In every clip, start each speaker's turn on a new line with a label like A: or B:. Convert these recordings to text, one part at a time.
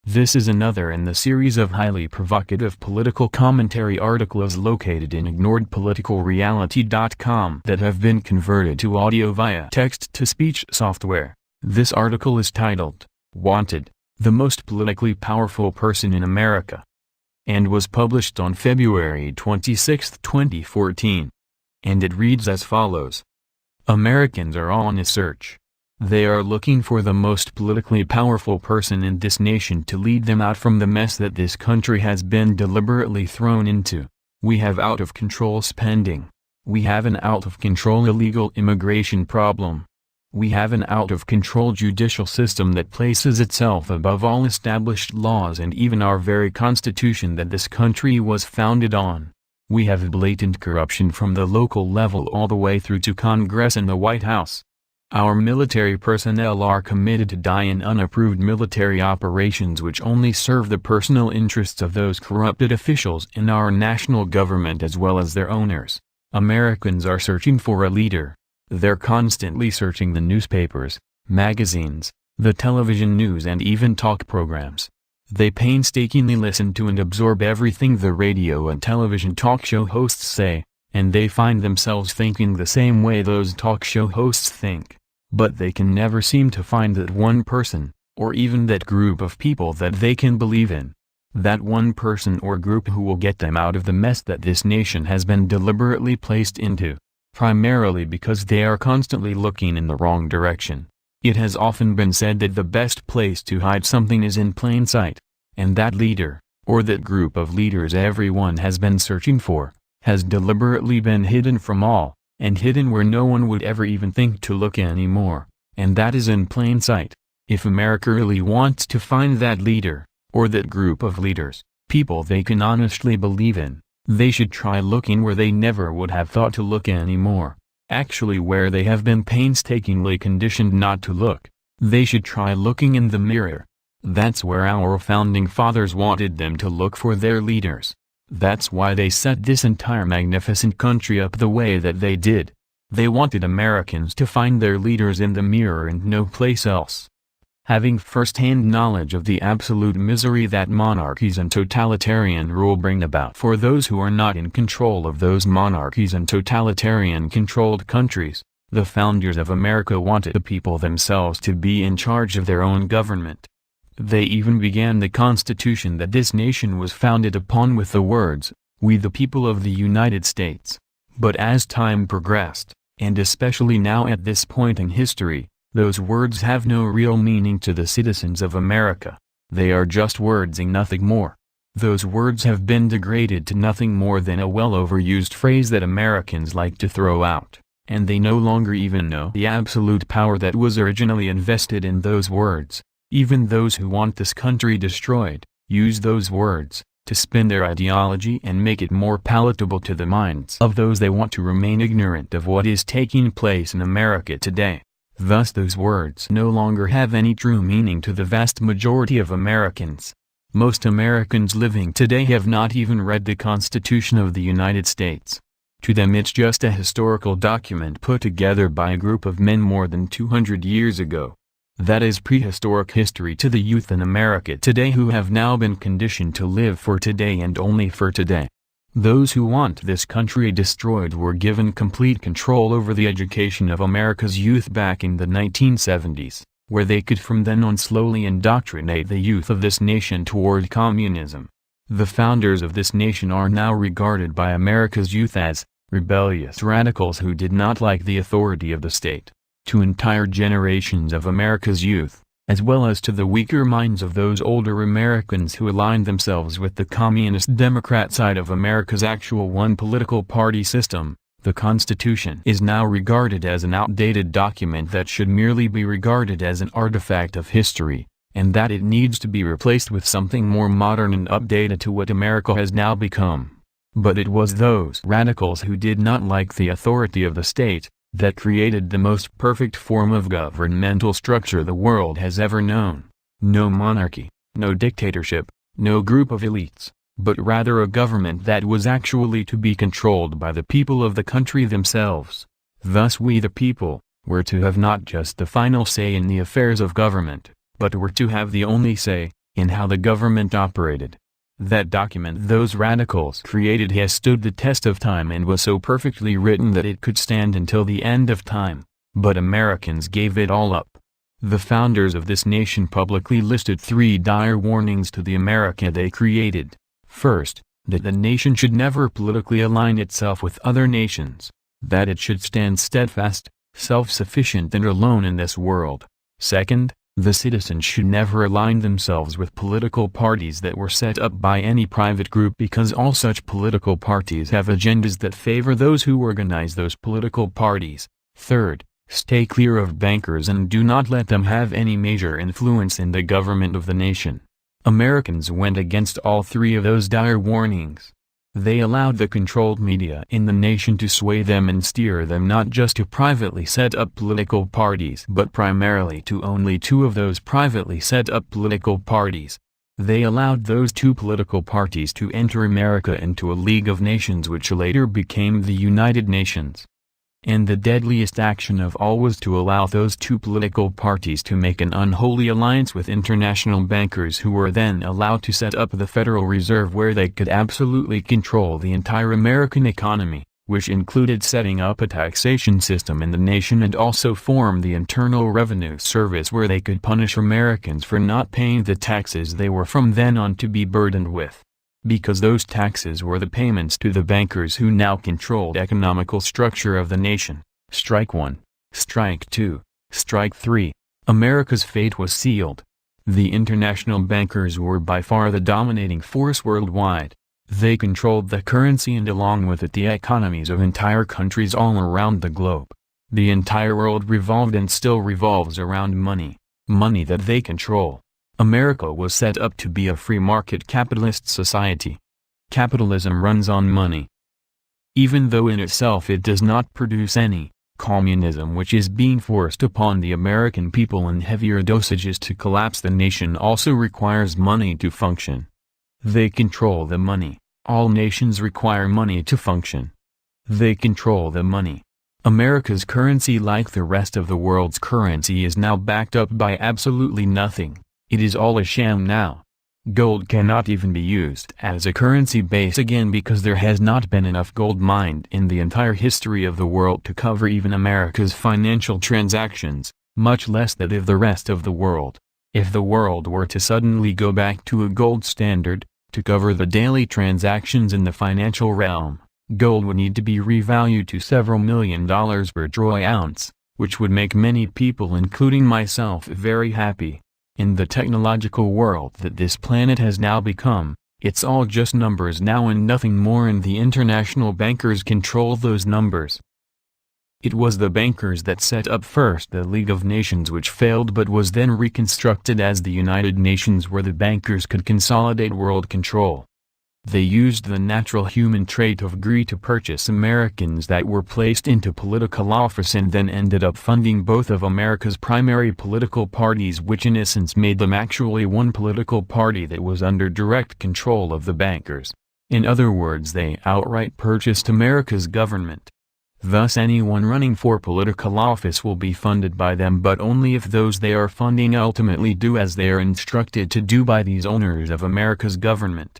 A: This is another in the series of highly provocative political commentary articles located in ignoredpoliticalreality.com that have been converted to audio via text-to-speech software. This article is titled, "Wanted, the Most Politically Powerful Person in America," and was published on February 26, 2014. And it reads as follows. Americans are on a search. They are looking for the most politically powerful person in this nation to lead them out from the mess that this country has been deliberately thrown into. We have out-of-control spending. We have an out-of-control illegal immigration problem. We have an out-of-control judicial system that places itself above all established laws and even our very constitution that this country was founded on. We have blatant corruption from the local level all the way through to Congress and the White House. Our military personnel are committed to die in unapproved military operations which only serve the personal interests of those corrupted officials in our national government as well as their owners. Americans are searching for a leader. They're constantly searching the newspapers, magazines, the television news and even talk programs. They painstakingly listen to and absorb everything the radio and television talk show hosts say, and they find themselves thinking the same way those talk show hosts think. But they can never seem to find that one person, or even that group of people that they can believe in. That one person or group who will get them out of the mess that this nation has been deliberately placed into. Primarily because they are constantly looking in the wrong direction. It has often been said that the best place to hide something is in plain sight. And that leader, or that group of leaders everyone has been searching for, has deliberately been hidden from all, and hidden where no one would ever even think to look anymore, and that is in plain sight. If America really wants to find that leader, or that group of leaders, people they can honestly believe in, they should try looking where they never would have thought to look anymore, actually where they have been painstakingly conditioned not to look. They should try looking in the mirror. That's where our founding fathers wanted them to look for their leaders. That's why they set this entire magnificent country up the way that they did. They wanted Americans to find their leaders in the mirror and no place else. Having first-hand knowledge of the absolute misery that monarchies and totalitarian rule bring about for those who are not in control of those monarchies and totalitarian-controlled countries, the founders of America wanted the people themselves to be in charge of their own government. They even began the Constitution that this nation was founded upon with the words, "We the people of the United States." But as time progressed, and especially now at this point in history, those words have no real meaning to the citizens of America. They are just words and nothing more. Those words have been degraded to nothing more than a well-overused phrase that Americans like to throw out, and they no longer even know the absolute power that was originally invested in those words. Even those who want this country destroyed, use those words, to spin their ideology and make it more palatable to the minds of those they want to remain ignorant of what is taking place in America today. Thus those words no longer have any true meaning to the vast majority of Americans. Most Americans living today have not even read the Constitution of the United States. To them it's just a historical document put together by a group of men more than 200 years ago. That is prehistoric history to the youth in America today who have now been conditioned to live for today and only for today. Those who want this country destroyed were given complete control over the education of America's youth back in the 1970s, where they could from then on slowly indoctrinate the youth of this nation toward communism. The founders of this nation are now regarded by America's youth as rebellious radicals who did not like the authority of the state. To entire generations of America's youth, as well as to the weaker minds of those older Americans who aligned themselves with the communist Democrat side of America's actual one political party system, the Constitution is now regarded as an outdated document that should merely be regarded as an artifact of history, and that it needs to be replaced with something more modern and updated to what America has now become. But it was those radicals who did not like the authority of the state, that created the most perfect form of governmental structure the world has ever known. No monarchy, no dictatorship, no group of elites, but rather a government that was actually to be controlled by the people of the country themselves. Thus we the people, were to have not just the final say in the affairs of government, but were to have the only say, in how the government operated. That document those radicals created has stood the test of time and was so perfectly written that it could stand until the end of time. But Americans gave it all up. The founders of this nation publicly listed 3 dire warnings to the America they created. First, that the nation should never politically align itself with other nations, that it should stand steadfast, self-sufficient and alone in this world. Second, the citizens should never align themselves with political parties that were set up by any private group because all such political parties have agendas that favor those who organize those political parties. Third, stay clear of bankers and do not let them have any major influence in the government of the nation. Americans went against all 3 of those dire warnings. They allowed the controlled media in the nation to sway them and steer them not just to privately set up political parties but primarily to only 2 of those privately set up political parties. They allowed those 2 political parties to enter America into a League of Nations which later became the United Nations. And the deadliest action of all was to allow those 2 political parties to make an unholy alliance with international bankers who were then allowed to set up the Federal Reserve where they could absolutely control the entire American economy, which included setting up a taxation system in the nation and also form the Internal Revenue Service where they could punish Americans for not paying the taxes they were from then on to be burdened with. Because those taxes were the payments to the bankers who now controlled economical structure of the nation. Strike 1. Strike 2. Strike 3. America's fate was sealed. The international bankers were by far the dominating force worldwide. They controlled the currency and along with it the economies of entire countries all around the globe. The entire world revolved and still revolves around money. Money that they control. America was set up to be a free market capitalist society. Capitalism runs on money. Even though in itself it does not produce any, communism which is being forced upon the American people in heavier dosages to collapse the nation also requires money to function. They control the money. All nations require money to function. They control the money. America's currency, like the rest of the world's currency, is now backed up by absolutely nothing. It is all a sham now. Gold cannot even be used as a currency base again because there has not been enough gold mined in the entire history of the world to cover even America's financial transactions, much less that of the rest of the world. If the world were to suddenly go back to a gold standard, to cover the daily transactions in the financial realm, gold would need to be revalued to several $1 million per troy ounce, which would make many people including myself very happy. In the technological world that this planet has now become, it's all just numbers now and nothing more, and the international bankers control those numbers. It was the bankers that set up first the League of Nations, which failed but was then reconstructed as the United Nations, where the bankers could consolidate world control. They used the natural human trait of greed to purchase Americans that were placed into political office and then ended up funding both of America's primary political parties, which in essence made them actually one political party that was under direct control of the bankers. In other words, they outright purchased America's government. Thus anyone running for political office will be funded by them, but only if those they are funding ultimately do as they are instructed to do by these owners of America's government.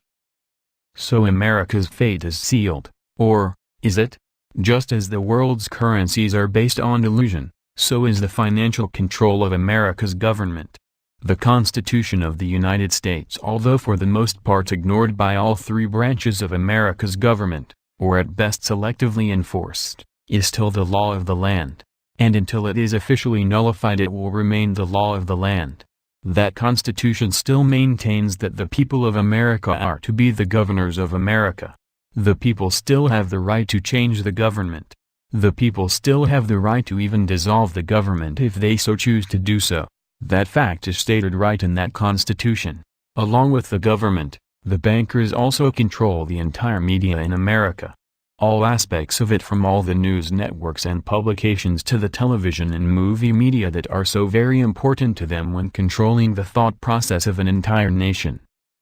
A: So America's fate is sealed, or, is it? Just as the world's currencies are based on illusion, so is the financial control of America's government. The Constitution of the United States, although for the most part ignored by all 3 branches of America's government, or at best selectively enforced, is still the law of the land, and until it is officially nullified it will remain the law of the land. That Constitution still maintains that the people of America are to be the governors of America. The people still have the right to change the government. The people still have the right to even dissolve the government if they so choose to do so. That fact is stated right in that Constitution. Along with the government, the bankers also control the entire media in America. All aspects of it, from all the news networks and publications to the television and movie media that are so very important to them when controlling the thought process of an entire nation.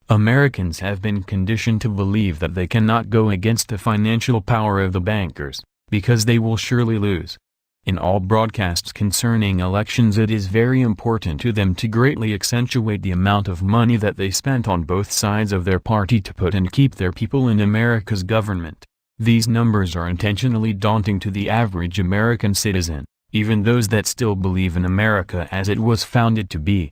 A: Americans have been conditioned to believe that they cannot go against the financial power of the bankers, because they will surely lose. In all broadcasts concerning elections, it is very important to them to greatly accentuate the amount of money that they spent on both sides of their party to put and keep their people in America's government. These numbers are intentionally daunting to the average American citizen, even those that still believe in America as it was founded to be.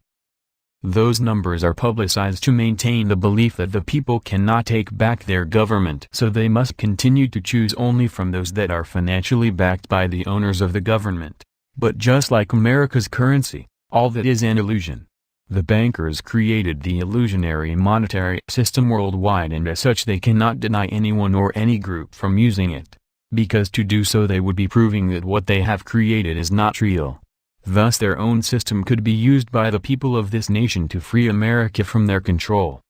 A: Those numbers are publicized to maintain the belief that the people cannot take back their government, so they must continue to choose only from those that are financially backed by the owners of the government. But just like America's currency, all that is an illusion. The bankers created the illusionary monetary system worldwide, and as such they cannot deny anyone or any group from using it, because to do so they would be proving that what they have created is not real. Thus their own system could be used by the people of this nation to free America from their control.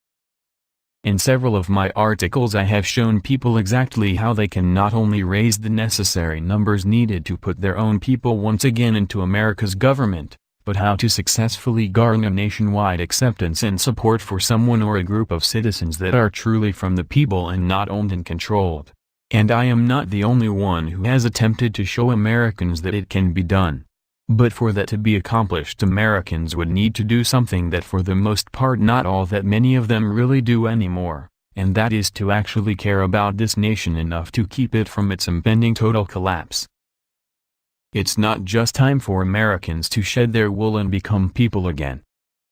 A: In several of my articles I have shown people exactly how they can not only raise the necessary numbers needed to put their own people once again into America's government, but how to successfully garner nationwide acceptance and support for someone or a group of citizens that are truly from the people and not owned and controlled. And I am not the only one who has attempted to show Americans that it can be done. But for that to be accomplished, Americans would need to do something that for the most part not all that many of them really do anymore, and that is to actually care about this nation enough to keep it from its impending total collapse. It's not just time for Americans to shed their wool and become people again.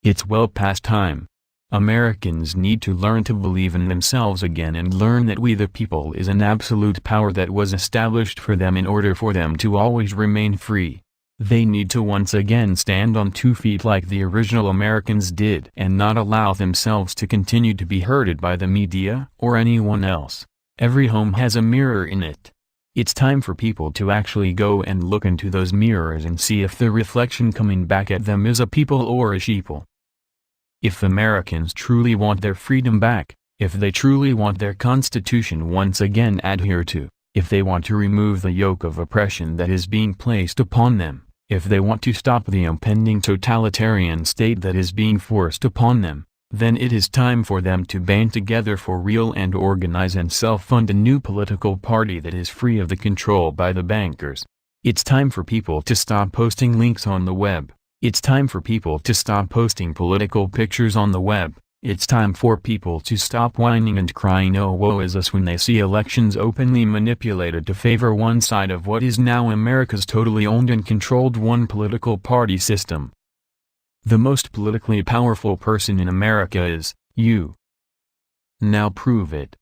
A: It's well past time. Americans need to learn to believe in themselves again and learn that we the people is an absolute power that was established for them in order for them to always remain free. They need to once again stand on 2 feet like the original Americans did and not allow themselves to continue to be herded by the media or anyone else. Every home has a mirror in it. It's time for people to actually go and look into those mirrors and see if the reflection coming back at them is a people or a sheeple. If Americans truly want their freedom back, if they truly want their Constitution once again adhered to, if they want to remove the yoke of oppression that is being placed upon them, if they want to stop the impending totalitarian state that is being forced upon them, then it is time for them to band together for real and organize and self-fund a new political party that is free of the control by the bankers. It's time for people to stop posting links on the web. It's time for people to stop posting political pictures on the web. It's time for people to stop whining and crying "oh woe is us" when they see elections openly manipulated to favor one side of what is now America's totally owned and controlled one political party system. The most politically powerful person in America is you. Now prove it.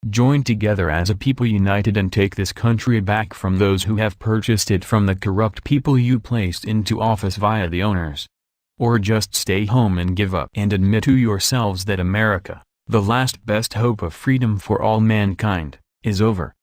A: Join together as a people united and take this country back from those who have purchased it from the corrupt people you placed into office via the owners. Or just stay home and give up and admit to yourselves that America, the last best hope of freedom for all mankind, is over.